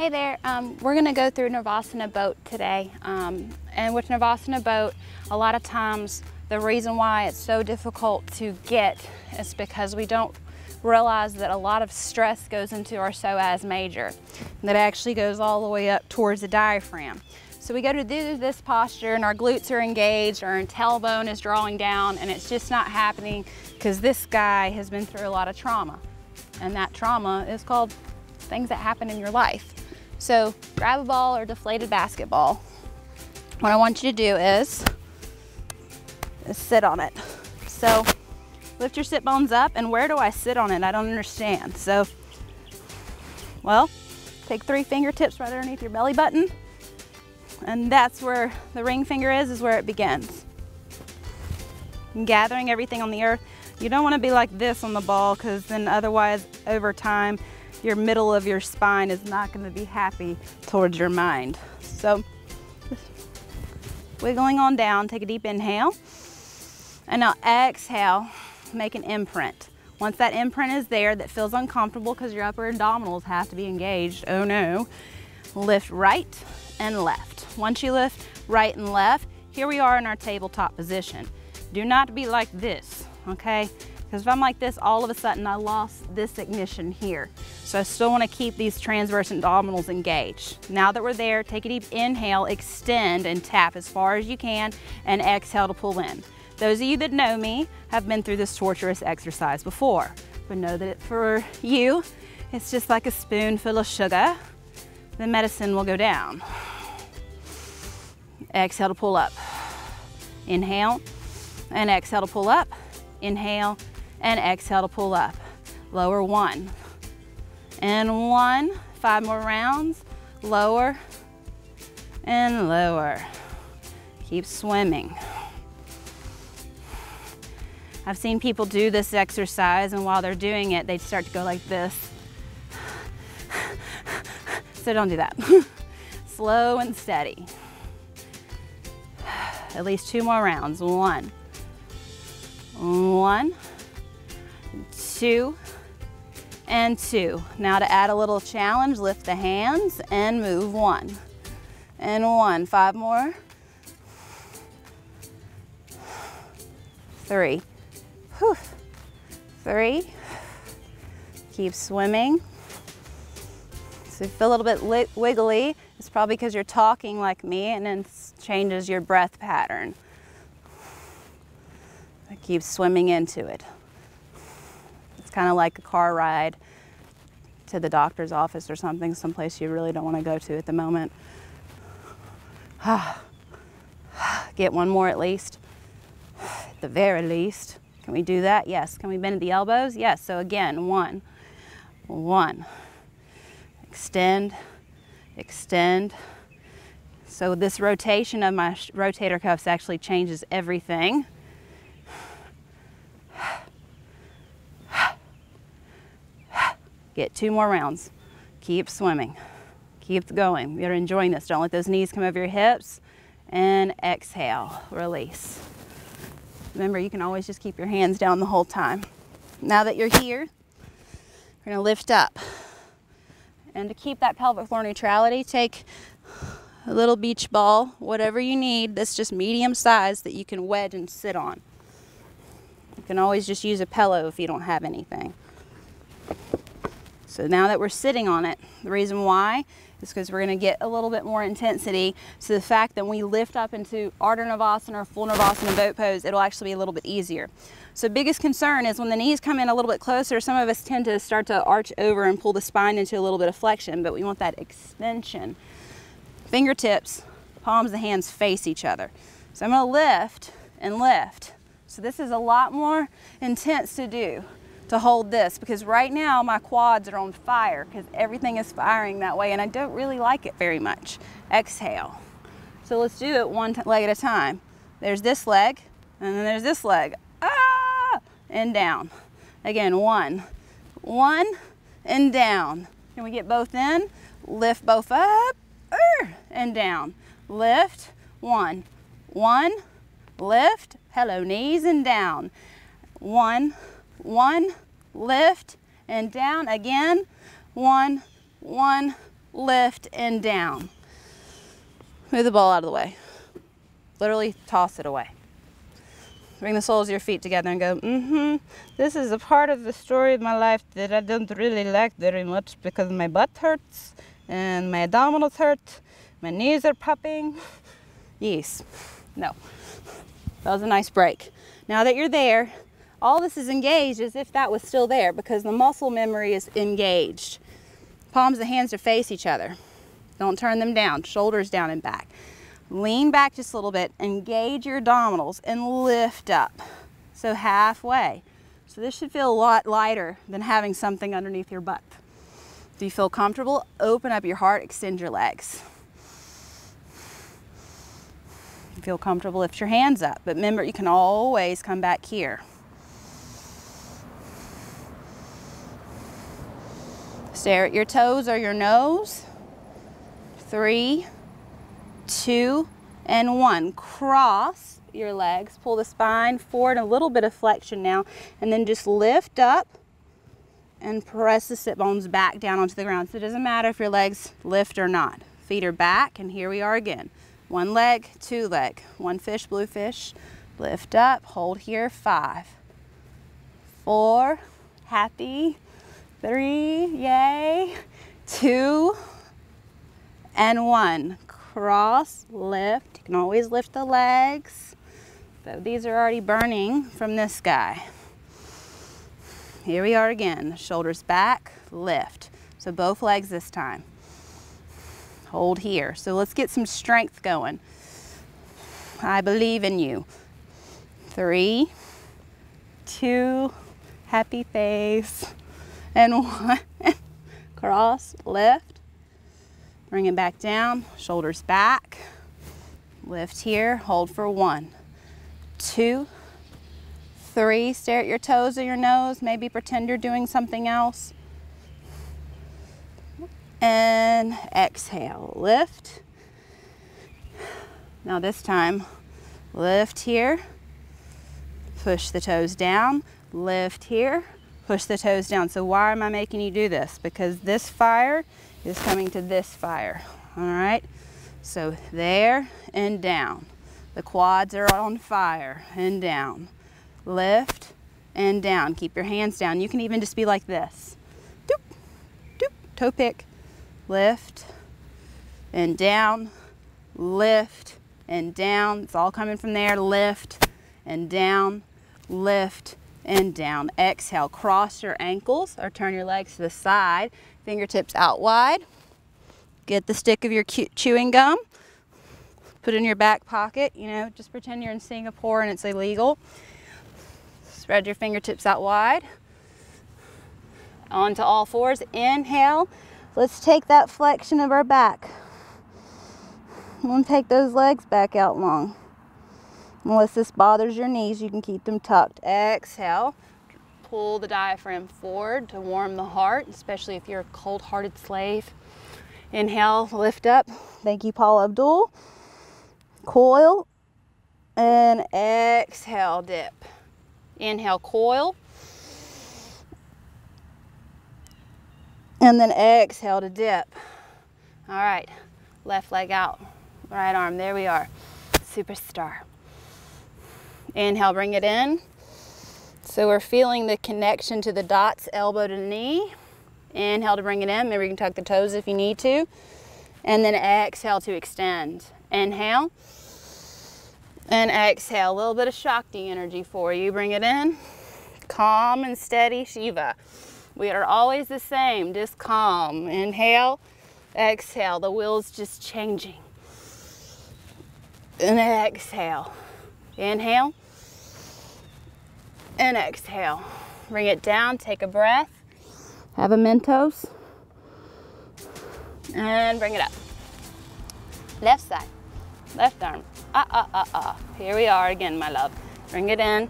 Hey there, we're going to go through Navasana boat today. And with Navasana boat, a lot of times the reason why it's so difficult to get is because we don't realize that a lot of stress goes into our psoas major. That actually goes all the way up towards the diaphragm. So we go to do this posture and our glutes are engaged, our tailbone is drawing down, and it's just not happening because this guy has been through a lot of trauma. And that trauma is called things that happen in your life. So grab a ball or deflated basketball. What I want you to do is sit on it. So lift your sit bones up, and where do I sit on it? I don't understand. So, well, take 3 fingertips right underneath your belly button, and that's where the ring finger is where it begins. And gathering everything on the earth. You don't want to be like this on the ball, because then otherwise over time your middle of your spine is not going to be happy towards your mind. So wiggling on down, take a deep inhale, and now exhale, make an imprint. Once that imprint is there that feels uncomfortable because your upper abdominals have to be engaged, oh no, lift right and left. Once you lift right and left, here we are in our tabletop position. Do not be like this, okay? Because if I'm like this, all of a sudden I lost this ignition here. So I still want to keep these transverse abdominals engaged. Now that we're there, take a deep inhale, extend and tap as far as you can, and exhale to pull in. Those of you that know me have been through this torturous exercise before, but know that for you, it's just like a spoonful of sugar. The medicine will go down. Exhale to pull up. Inhale and exhale to pull up. Inhale and exhale to pull up. Lower 1 and 1. 5 more rounds. Lower and lower. Keep swimming. I've seen people do this exercise, and while they're doing it, they start to go like this. So don't do that. Slow and steady. At least 2 more rounds. 1, 2, and 2. Now to add a little challenge, lift the hands and move 1 and 1. 5 more. 3. Whew. 3. Keep swimming. So if you feel a little bit wiggly, it's probably because you're talking like me, and then changes your breath pattern. Keep swimming into it. It's kind of like a car ride to the doctor's office or something, someplace you really don't want to go to at the moment. Get 1 more at least, at the very least. Can we do that? Yes. Can we bend at the elbows? Yes. So again, 1, 1. Extend, extend. So this rotation of my rotator cuffs actually changes everything. Get 2 more rounds. Keep swimming. Keep going. You're enjoying this. Don't let those knees come over your hips. And exhale, release. Remember, you can always just keep your hands down the whole time. Now that you're here, we're gonna lift up. And to keep that pelvic floor neutrality, take a little beach ball, whatever you need, that's just medium size that you can wedge and sit on. You can always just use a pillow if you don't have anything. So now that we're sitting on it, the reason why is because we're going to get a little bit more intensity. So the fact that we lift up into Ardha Navasana or full Navasana boat pose, it'll actually be a little bit easier. So biggest concern is when the knees come in a little bit closer, some of us tend to start to arch over and pull the spine into a little bit of flexion, but we want that extension. Fingertips, palms of the hands face each other. So I'm going to lift and lift. So this is a lot more intense to do, to hold this, because right now my quads are on fire because everything is firing that way, and I don't really like it very much. Exhale. So let's do it 1 leg at a time. There's this leg, and then there's this leg. Ah! And down. Again, 1, 1, and down. Can we get both in? Lift both up, and down. Lift, 1, 1, lift, hello knees, and down. 1, 1, lift, and down again. 1, 1, lift, and down. Move the ball out of the way. Literally toss it away. Bring the soles of your feet together and go, this is a part of the story of my life that I don't really like very much because my butt hurts and my abdominals hurt, my knees are popping. Yes. No. That was a nice break. Now that you're there, all this is engaged as if that was still there because the muscle memory is engaged. Palms of the hands to face each other. Don't turn them down, shoulders down and back. Lean back just a little bit, engage your abdominals and lift up. So halfway. So this should feel a lot lighter than having something underneath your butt. Do you feel comfortable? Open up your heart, extend your legs. If you feel comfortable, lift your hands up. But remember, you can always come back here. Stare at your toes or your nose. 3, 2, and 1. Cross your legs, pull the spine forward, a little bit of flexion now, and then just lift up and press the sit bones back down onto the ground. So it doesn't matter if your legs lift or not. Feet are back, and here we are again. 1 leg, 2 leg, 1 fish, blue fish, lift up, hold here, 5, 4, happy, 3, yay, 2, and 1. Cross, lift. You can always lift the legs. So these are already burning from this guy. Here we are again. Shoulders back, lift. So both legs this time. Hold here. So let's get some strength going. I believe in you. 3, 2, happy face, and 1. Cross, lift. Bring it back down, shoulders back, lift here, hold for 1, 2, 3, stare at your toes or your nose, maybe pretend you're doing something else. And exhale, lift. Now this time, lift here, push the toes down, lift here, push the toes down. So why am I making you do this? Because this fire is coming to this fire, all right? So there and down. The quads are on fire and down. Lift and down. Keep your hands down. You can even just be like this. Doop, doop, toe pick. Lift and down, lift and down. It's all coming from there. Lift and down, lift and down. Exhale, cross your ankles or turn your legs to the side. Fingertips out wide. Get the stick of your chewing gum. Put it in your back pocket. You know, just pretend you're in Singapore and it's illegal. Spread your fingertips out wide. Onto all fours. Inhale. Let's take that flexion of our back. We'll take those legs back out long. Unless this bothers your knees, you can keep them tucked. Exhale. Pull the diaphragm forward to warm the heart, especially if you're a cold-hearted slave. Inhale, lift up. Thank you, Paul Abdul. Coil. And exhale, dip. Inhale, coil. And then exhale to dip. All right, left leg out, right arm, there we are. Superstar. Inhale, bring it in. So we're feeling the connection to the dots, elbow to knee. Inhale to bring it in. Maybe you can tuck the toes if you need to. And then exhale to extend. Inhale. And exhale. A little bit of Shakti energy for you. Bring it in. Calm and steady Shiva. We are always the same, just calm. Inhale. Exhale. The wheel's just changing. And exhale. Inhale. And exhale. Bring it down, take a breath. Have a Mentos. And bring it up. Left side, left arm. Here we are again, my love. Bring it in.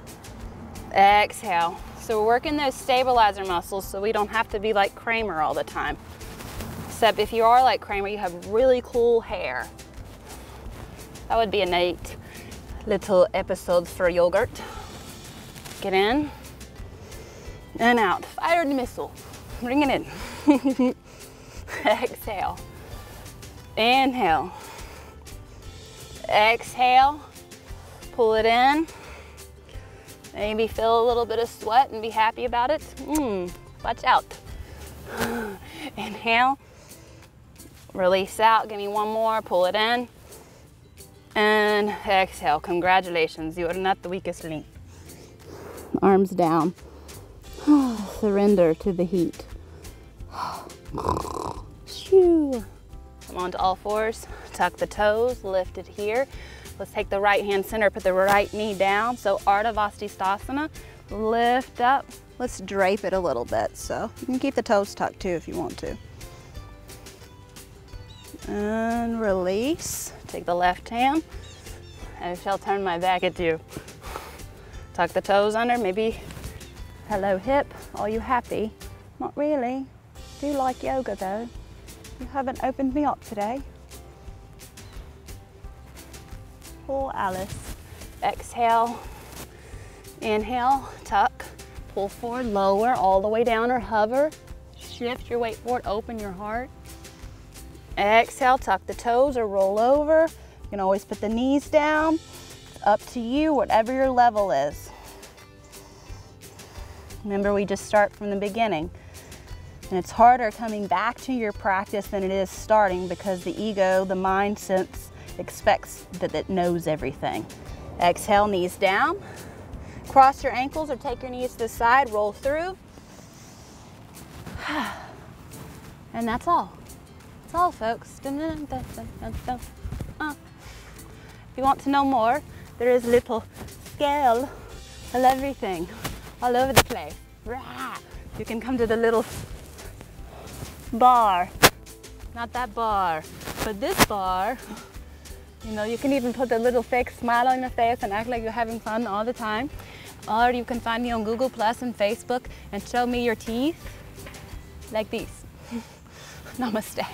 Exhale. So we're working those stabilizer muscles so we don't have to be like Kramer all the time. Except if you are like Kramer, you have really cool hair. That would be a neat little episode for yogurt. Get in and out. Fired missile. Bring it in. Exhale. Inhale. Exhale. Pull it in. Maybe feel a little bit of sweat and be happy about it. Watch out. Inhale. Release out. Give me one more. Pull it in. And exhale. Congratulations. You are not the weakest link. Arms down. Surrender to the heat. Shoo. Come on to all fours. Tuck the toes. Lift it here. Let's take the right hand center. Put the right knee down. So Ardha Vastisthasana. Lift up. Let's drape it a little bit. So you can keep the toes tucked too if you want to. And release. Take the left hand. I shall turn my back at you. Tuck the toes under. Maybe hello hip. Are you happy? Not really. Do you like yoga though? You haven't opened me up today. Pull Alice. Exhale. Inhale. Tuck. Pull forward. Lower all the way down or hover. Shift your weight forward. Open your heart. Exhale. Tuck the toes or roll over. You can always put the knees down. It's up to you, whatever your level is. Remember, we just start from the beginning. And it's harder coming back to your practice than it is starting because the ego, the mind sense, expects that it knows everything. Exhale, knees down. Cross your ankles or take your knees to the side, roll through. And that's all. That's all, folks. If you want to know more, there is a little scale of everything all over the place. You can come to the little bar. Not that bar, but this bar. You know, you can even put a little fake smile on your face and act like you're having fun all the time. Or you can find me on Google Plus and Facebook and show me your teeth like these. Namaste.